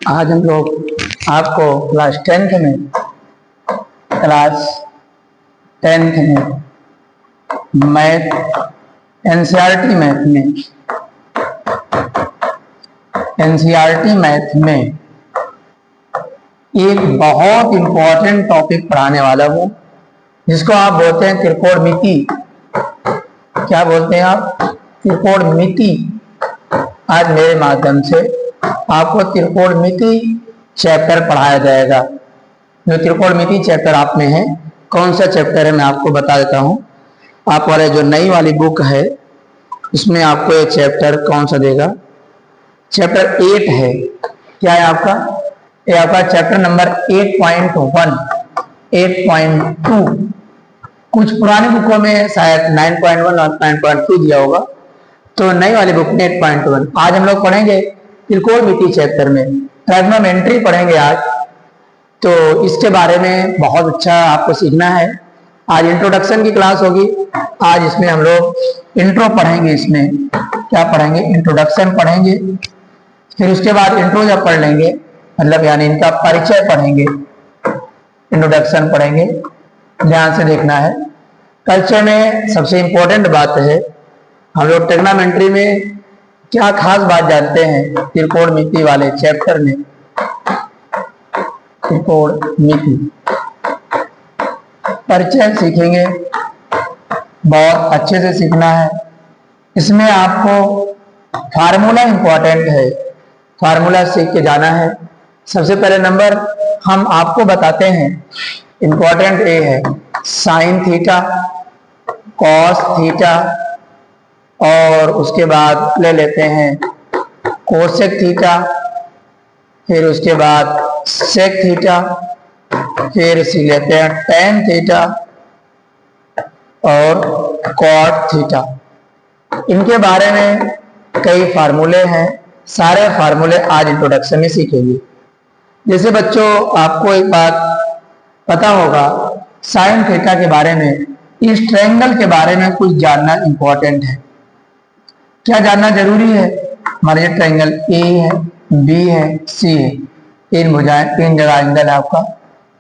आज हम लोग आपको क्लास 10th में मैथ एनसीईआरटी मैथ में एक बहुत इंपॉर्टेंट टॉपिक पढ़ाने वाला हूँ, जिसको आप बोलते हैं त्रिकोणमिति। क्या बोलते हैं आप? त्रिकोणमिति। आज मेरे माध्यम से आपको त्रिकोणमिति चैप्टर पढ़ाया जाएगा। जो त्रिकोणमिति चैप्टर आप में है, कौन सा चैप्टर है मैं आपको बता देता हूँ। आप वाले जो नई वाली बुक है उसमें आपको ये चैप्टर कौन सा देगा? चैप्टर 8 है। क्या है आपका? ये आपका चैप्टर नंबर 8.1, 8.2। कुछ पुरानी बुकों में शायद 9.1 और 9.2 दिया होगा, तो नई वाली बुक में 8.1। आज हम लोग पढ़ेंगे त्रिकोणमिति चैप्टर में ट्रिग्नोमेट्री पढ़ेंगे आज। तो इसके बारे में बहुत अच्छा आपको सीखना है। आज इंट्रोडक्शन की क्लास होगी। आज इसमें हम लोग इंट्रो पढ़ेंगे। इसमें क्या पढ़ेंगे? इंट्रोडक्शन पढ़ेंगे। फिर उसके बाद इंट्रो जब पढ़ लेंगे, मतलब यानी इनका परिचय पढ़ेंगे, इंट्रोडक्शन पढ़ेंगे। ध्यान से देखना है। परिचय में सबसे इंपॉर्टेंट बात है, हम लोग ट्रिग्नोमेट्री में क्या खास बात जानते हैं त्रिकोणमिति वाले चैप्टर में। त्रिकोणमिति परिचय सीखेंगे, बहुत अच्छे से सीखना है। इसमें आपको फार्मूला इंपॉर्टेंट है, फार्मूला सीख के जाना है। सबसे पहले नंबर हम आपको बताते हैं, इंपॉर्टेंट ये है साइन थीटा, कॉस थीटा, और उसके बाद ले लेते हैं कोसेक थीटा, फिर उसके बाद सेक थीटा, फिर सीख लेते हैं टेन थीटा और कॉट थीटा। इनके बारे में कई फार्मूले हैं, सारे फार्मूले आज इंट्रोडक्शन में सीखेंगे। जैसे बच्चों आपको एक बात पता होगा, साइन थीटा के बारे में, इस ट्रायंगल के बारे में कुछ जानना इंपॉर्टेंट है। क्या जानना जरूरी है? हमारे ट्रायंगल ए है, बी है, सी है, तीन भुजाएं, तीन जगह एंगल है आपका।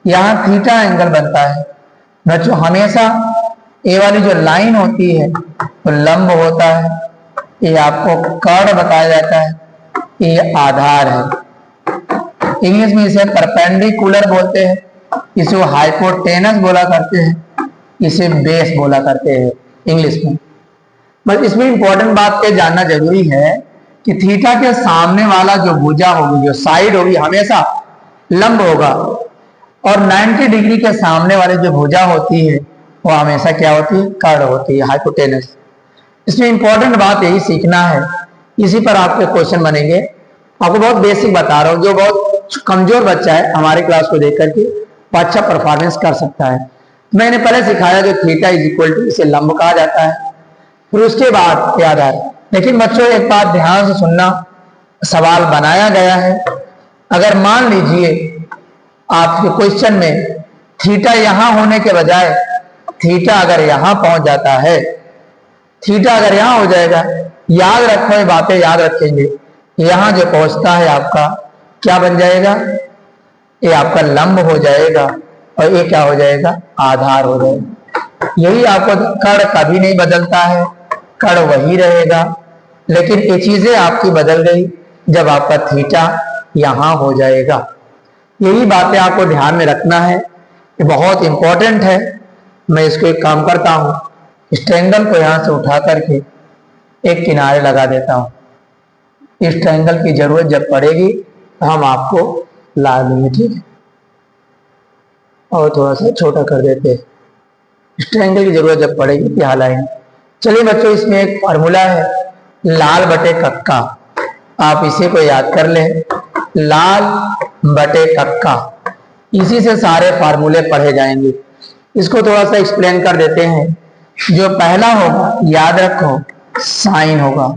यहाँ थीटा एंगल बनता है। बच्चों हमेशा ए वाली जो लाइन होती है वो लंब होता है, ये आपको कर्ण बताया जाता है, ये आधार है। इंग्लिश में इसे परपेंडिकुलर बोलते हैं, इसे हाइपोटेनस बोला करते हैं, इसे बेस बोला करते हैं इंग्लिश में। बस इसमें इंपॉर्टेंट बात ये जानना जरूरी है कि थीटा के सामने वाला जो भुजा होगी, जो साइड होगी, हमेशा लंब होगा, और 90 डिग्री के सामने वाले जो भुजा होती है वो हमेशा क्या होती है? कर्ण होती है, हाइपोटेनस। इसमें इंपॉर्टेंट बात यही सीखना है, इसी पर आपके क्वेश्चन बनेंगे। आपको बहुत बेसिक बता रहा हूँ, जो बहुत कमजोर बच्चा है हमारे क्लास को देख करके वो अच्छा परफॉर्मेंस कर सकता है। मैंने पहले सिखाया जो थीटा इज इक्वल टू, इसे लंब कहा जाता है। फिर उसके बाद याद आए। लेकिन बच्चों एक बात ध्यान से सुनना, सवाल बनाया गया है। अगर मान लीजिए आपके क्वेश्चन में थीटा यहां होने के बजाय थीटा अगर यहां पहुंच जाता है, थीटा अगर यहां हो जाएगा, याद रखो, ये बातें याद रखेंगे। यहां जो पहुंचता है आपका क्या बन जाएगा? ये आपका लंब हो जाएगा, और ये क्या हो जाएगा? आधार हो जाएगा। यही आपको कर्ण कभी नहीं बदलता है, कर्ण वही रहेगा। लेकिन ये चीजें आपकी बदल गई जब आपका थीटा यहां हो जाएगा। यही बातें आपको ध्यान में रखना है, ये बहुत इंपॉर्टेंट है। मैं इसको एक काम करता हूं, इस ट्रायंगल को यहां से उठा करके एक किनारे लगा देता हूं। इस ट्रायंगल की जरूरत जब पड़ेगी तो हम आपको ला देंगे, ठीक है? और थोड़ा सा छोटा कर देते हैं। इस ट्रायंगल की जरूरत जब पड़ेगी तो यहाँ लाएंगे। चलिए बच्चों, इसमें एक फार्मूला है लाल बटे कक्का, आप इसी को याद कर लें, लाल बटे कक्का। इसी से सारे फार्मूले पढ़े जाएंगे। इसको थोड़ा सा एक्सप्लेन कर देते हैं। जो पहला होगा, याद रखो, साइन होगा।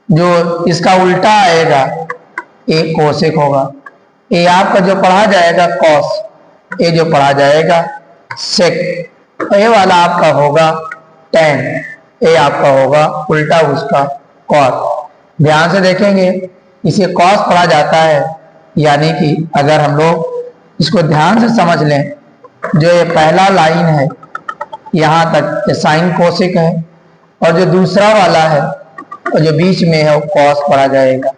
जो इसका उल्टा आएगा ये कोसेक होगा। ये आपका जो पढ़ा जाएगा कॉस, ये जो पढ़ा जाएगा सेक, ये वाला आपका होगा टेन, ये आपका होगा उल्टा उसका कॉट। ध्यान से देखेंगे, इसे कॉस पढ़ा जाता है यानी कि अगर हम लोग इसको ध्यान से समझ लें, जो ये पहला लाइन है यहाँ तक ये साइन कोसिक है, और जो दूसरा वाला है और जो बीच में है वो कॉस पढ़ा जाएगा।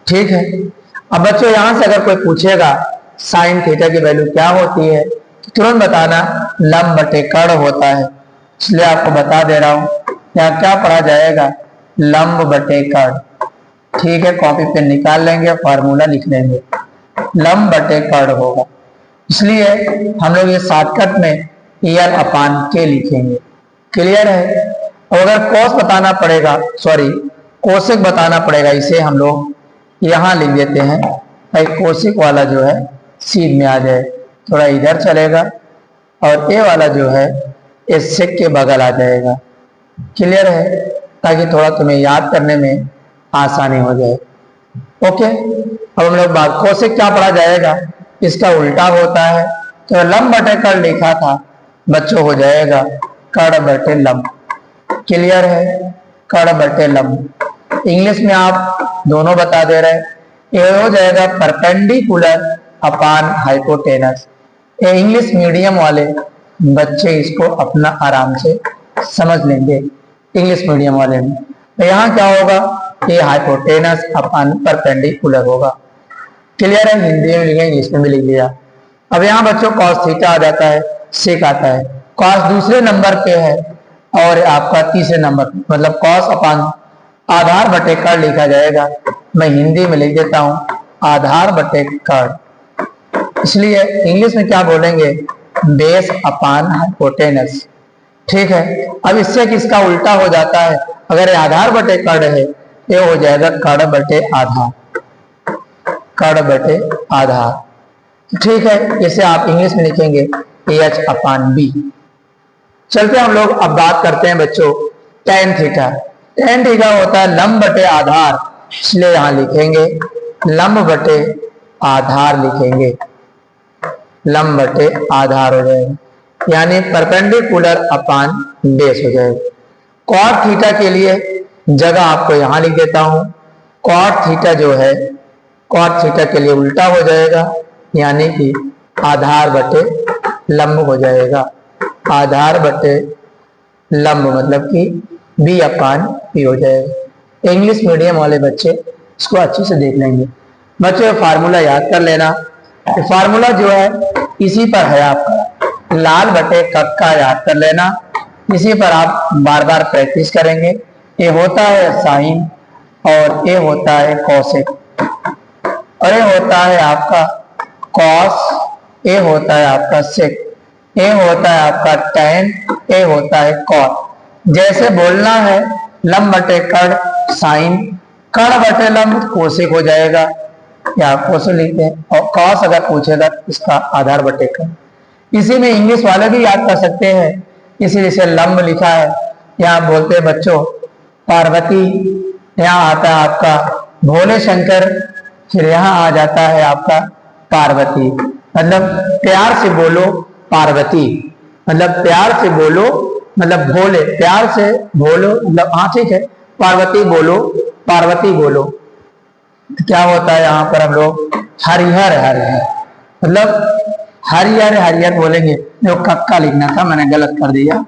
ठीक है। अब बच्चों यहाँ से अगर कोई पूछेगा साइन थीटा की वैल्यू क्या होती है, तो तुरंत बताना लंब बटे कर्ण होता है। इसलिए आपको बता दे रहा हूं यहाँ क्या पढ़ा जाएगा, लंब बटे कर्ण। ठीक है, कॉपी पे निकाल लेंगे, फार्मूला लिख लेंगे, लंब बटे कर्ण होगा। इसलिए हम लोग ये शॉर्टकट में एल अपान के लिखेंगे। क्लियर है। और अगर कॉस बताना पड़ेगा, सॉरी कोसेक बताना पड़ेगा, इसे हम लोग यहाँ लिख देते हैं भाई, कोसेक वाला जो है सीध में आ जाए, थोड़ा इधर चलेगा, और ए वाला जो है इस सेक के बगल आ जाएगा। क्लियर है, ताकि थोड़ा तुम्हें याद करने में आसानी हो जाए। ओके। अब हम लोग बात कोसेक क्या पढ़ा जाएगा, इसका उल्टा होता है, तो लंब बटे कर्ण लिखा था बच्चों, हो जाएगा कर्ण बटे लंब। क्लियर है, कर्ण बटे लंब। इंग्लिश में आप दोनों बता दे रहे हैं, ये हो जाएगा परपेंडिकुलर अपान हाइपोटेनस। ये इंग्लिश मीडियम वाले बच्चे इसको अपना आराम से समझ लेंगे, इंग्लिश मीडियम वाले में। तो यहाँ क्या होगा, ये हाइपोटेनस अपान परपेंडिकुलर होगा। क्लियर है, हिंदी में लिखेंगे, इंग्लिश में भी लिख लिया। अब यहाँ बच्चों कॉस थीटा आ जाता है, सेक आता है। कॉस दूसरे नंबर पे है और आपका तीसरे नंबर, मतलब कॉस अपान आधार बटे कर्ण लिखा जाएगा। मैं हिंदी में लिख देता हूँ आधार बटे कर्ण। इसलिए इंग्लिश में क्या बोलेंगे, बेस अपान हाइपोटेनस। ठीक है। अब इससे किसका उल्टा हो जाता है, अगर ये आधार बटे कर्ण है, ये हो जाएगा कर्ण बटे आधार, कर्ण बटे आधार। ठीक है, इसे आप इंग्लिश में लिखेंगे एच अपान बी। चलते हम लोग अब बात करते हैं बच्चों टेन थीटा। टेन थीटा होता है लंब बटे आधार, इसलिए यहां लिखेंगे लंब बटे आधार, लिखेंगे लंब बटे आधार हो जाएगा, यानी परपेंडिकुलर अपान बेस हो जाएगा। कॉट थीटा के लिए जगह आपको यहां लिख देता हूं, कॉट थीटा जो है कॉट थीटा के लिए उल्टा हो जाएगा, यानी कि आधार बटे लंब हो जाएगा। आधार बटे लंब मतलब कि बी अपान पी हो जाएगा। इंग्लिश मीडियम वाले बच्चे इसको अच्छे से देख लेंगे। बच्चों फार्मूला याद कर लेना, फार्मूला जो है इसी पर है आपका, लाल बटे कक्का याद कर लेना, इसी पर आप बार बार प्रैक्टिस करेंगे। ये होता है साइन और ये होता है कोसेक, और ये होता है आपका कॉस, ये होता है आपका सेक, ये होता है आपका टैन, ये होता है कॉट। जैसे बोलना है लंब बटे कर्ण साइन, कर्ण बटे लंब कोसेक हो जाएगा, या कोसेक लिखते हैं, और कॉस अगर पूछेगा इसका आधार बटे कर्ण। इसी में इंग्लिश वाले भी याद कर सकते हैं, इसीलिए से लंब लिखा है। यहाँ बोलते हैं बच्चों पार्वती, यहाँ आता है आपका भोले शंकर, फिर यहाँ आ जाता है आपका पार्वती। मतलब प्यार से बोलो पार्वती, मतलब प्यार से बोलो, मतलब भोले, प्यार से बोलो, मतलब हाँ ठीक है, पार्वती बोलो, पार्वती बोलो। क्या होता है यहाँ पर हम लोग हरिहर हरिहर, मतलब हरिहर हरिहर बोलेंगे। जो कक्का लिखना था मैंने गलत कर दिया,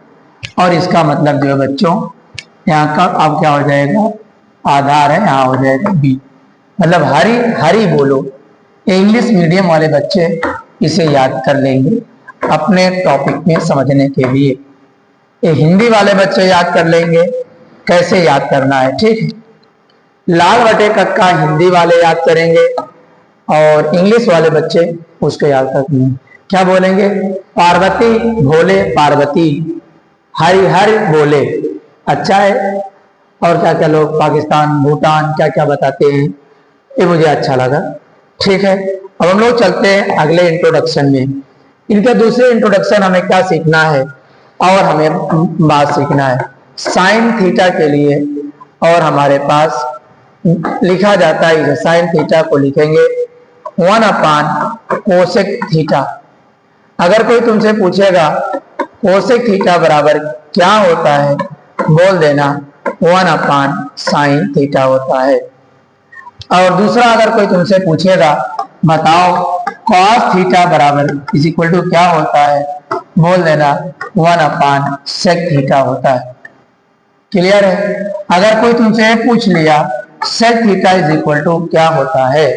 और इसका मतलब जो है बच्चों यहाँ का अब क्या हो जाएगा, आधार है, यहाँ हो जाएगा बी, मतलब हरी हरी बोलो। इंग्लिश मीडियम वाले बच्चे इसे याद कर लेंगे अपने टॉपिक में समझने के लिए। ये हिंदी वाले बच्चे याद कर लेंगे कैसे याद करना है। ठीक है, लाल बटे कक्का हिंदी वाले याद करेंगे, और इंग्लिश वाले बच्चे उसको याद करेंगे। क्या बोलेंगे, पार्वती भोले पार्वती, हरि हरि बोले। अच्छा है। और क्या क्या लोग पाकिस्तान भूटान क्या क्या बताते हैं, ये मुझे अच्छा लगा। ठीक है, अब हम लोग चलते हैं अगले इंट्रोडक्शन में। इनका दूसरे इंट्रोडक्शन हमें क्या सीखना है, और हमें बात सीखना है साइन थीटा के लिए। और हमारे पास लिखा जाता है, साइन थीटा को लिखेंगे 1 अपान कोसेक थीटा। अगर कोई तुमसे पूछेगा कोसेक थीटा बराबर क्या होता है, बोल देना 1 अपान साइन थीटा होता है। और दूसरा अगर कोई तुमसे पूछेगा बताओ cos थीटा बराबर इज इक्वल टू क्या होता है, बोल देना 1/sec थीटा होता है। क्लियर है? अगर कोई तुमसे पूछ लिया sec theta is equal to क्या होता है,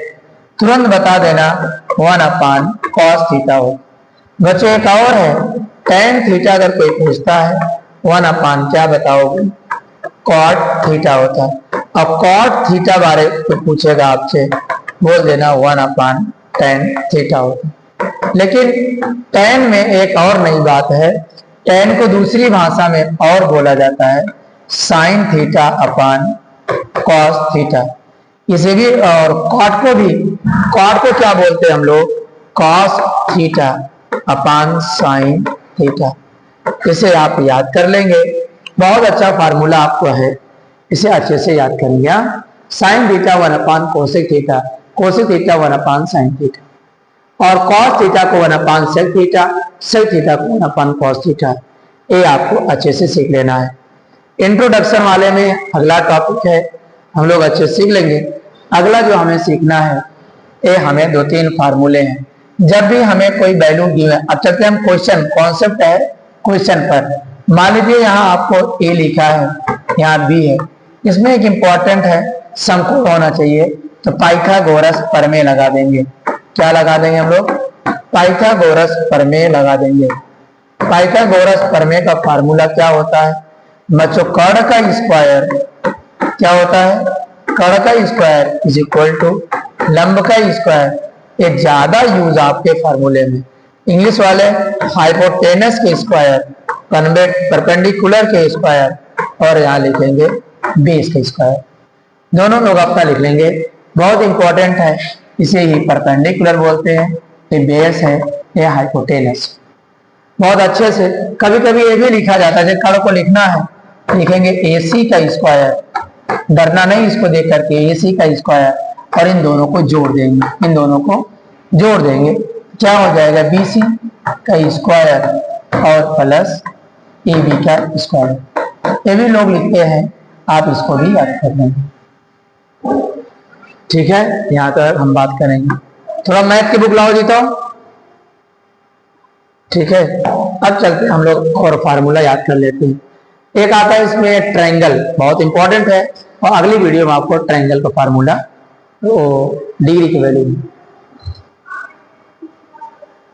तुरंत बता देना 1/cos थीटा हो। बच्चों एक और है tan थीटा, अगर कोई पूछता है 1/ क्या बताओगे, cot थीटा होता है। अब cot थीटा बारे में पूछेगा आपसे, बोल देना 1/tan थीटा होता है। लेकिन tan में एक और नई बात है, tan को दूसरी भाषा में और बोला जाता है sin theta upon cos theta. इसे भी और cot को क्या बोलते हैं हम लोग, cos theta upon sin theta. इसे आप याद कर लेंगे, बहुत अच्छा फार्मूला आपको है, इसे अच्छे से याद कर लिया। sin theta 1/cosec theta, cosec theta 1/sin theta, और cos थीटा को 1/sec थीटा, sec थीटा को 1/cos थीटा। ये आपको अच्छे से सीख लेना है। इंट्रोडक्शन वाले में अगला टॉपिक है, हम लोग अच्छे से सीख लेंगे। अगला जो हमें सीखना है, ये हमें 2-3 फार्मूले हैं। जब भी हमें कोई वैल्यू गिवन है, अब चलते हम क्वेश्चन, कॉन्सेप्ट है क्वेश्चन पर। मान लीजिए यहाँ आपको ए लिखा है, यहाँ बी है, इसमें एक इंपॉर्टेंट है शंकु होना चाहिए, तो पाइथागोरस प्रमेय लगा देंगे। क्या लगा देंगे हम लोग, पाइथागोरस प्रमेय लगा देंगे। पाइथागोरस प्रमेय का फार्मूला क्या होता है बच्चों, कर्ण का स्क्वायर क्या होता है, कर्ण का स्क्वायर इज इक्वल टू लंब का स्क्वायर। ये ज्यादा यूज आपके फार्मूले में, इंग्लिश वाले हाइपोटेनस के स्क्वायर, परपेंडिकुलर के स्क्वायर, और यहाँ लिखेंगे बेस के स्क्वायर। दोनों लोग अपना लिख लेंगे, बहुत इंपॉर्टेंट है। इसे ही परपेंडिकुलर बोलते हैं, ये बेस है, ये हाइपोटेनस। बहुत अच्छे से कभी कभी ये भी लिखा जाता है, जब कर्ण को लिखना है लिखेंगे AC का स्क्वायर, डरना नहीं इसको देख करके, AC का स्क्वायर, और इन दोनों को जोड़ देंगे, इन दोनों को जोड़ देंगे, क्या हो जाएगा BC का स्क्वायर और प्लस AB का स्क्वायर। ये भी लोग लिखते हैं, आप इसको भी याद कर लेंगे। ठीक है, यहाँ तक हम बात करेंगे। थोड़ा मैथ की बुक लाओ जीता हूं। ठीक है, अब चलते हम लोग और फार्मूला याद कर लेते हैं। एक आता है इसमें ट्रायंगल, बहुत इंपॉर्टेंट है, और अगली वीडियो में आपको ट्रायंगल का फार्मूला डिग्री की वैल्यू